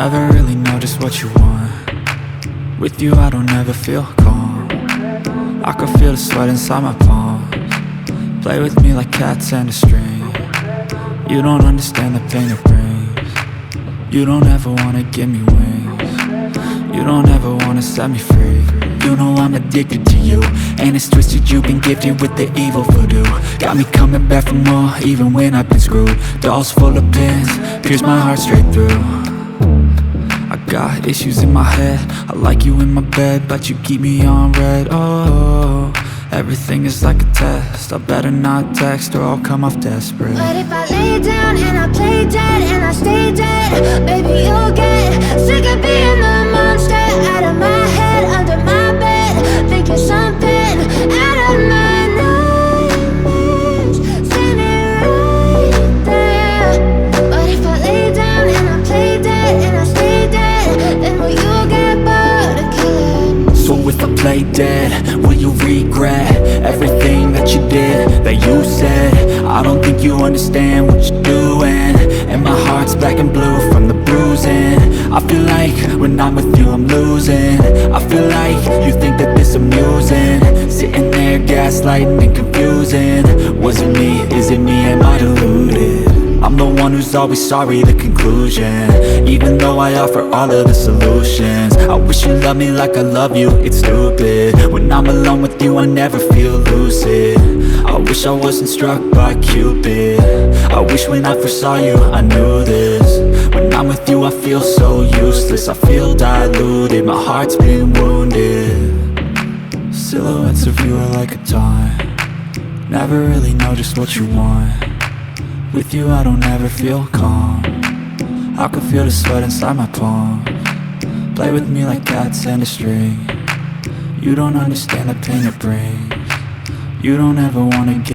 Never really know just what you want. With you I don't ever feel calm. I can feel the sweat inside my palms. Play with me like cats and a string. You don't understand the pain it brings. You don't ever wanna give me wings. You don't ever wanna set me free. You know I'm addicted to you, and it's twisted, you've been gifted with the evil voodoo. Got me coming back for more, even when I've been screwed. Dolls full of pins, pierce my heart straight through. I got issues in my head, I like you in my bed, but you keep me on red. Oh, everything is like a test, I better not text or I'll come off desperate. But if I lay down and I play dead and I stay dead, baby you'll get sick of being the monster out of my head, under my bed, thinking something out of my nightmares, standing right there. But if I lay down and I play dead and I stay dead, then will you get bored of killing? So if I play dead, will you regret everything that you did, that you said? I don't think you understand what you're doing, and my heart's black and blue from the bruising. I feel like when I'm with you I'm losing. I feel like you think that this amusing, sitting there gaslighting and confusing. Was it me? Is it me? Am I deluded? I'm the one who's always sorry, the conclusion, even though I offer all of the solutions. I wish you loved me like I love you, it's stupid. When I'm alone with you I never feel lucid. I wish I wasn't struck by Cupid. I wish when I first saw you I knew this. When I'm with you I feel so useless, I feel diluted, my heart's been wounded. Silhouettes of you are like a taunt. Never really know just what you want. With you I don't ever feel calm. I can feel the sweat inside my palms. Play with me like cats and a string. You don't understand the pain it brings. You don't ever wanna get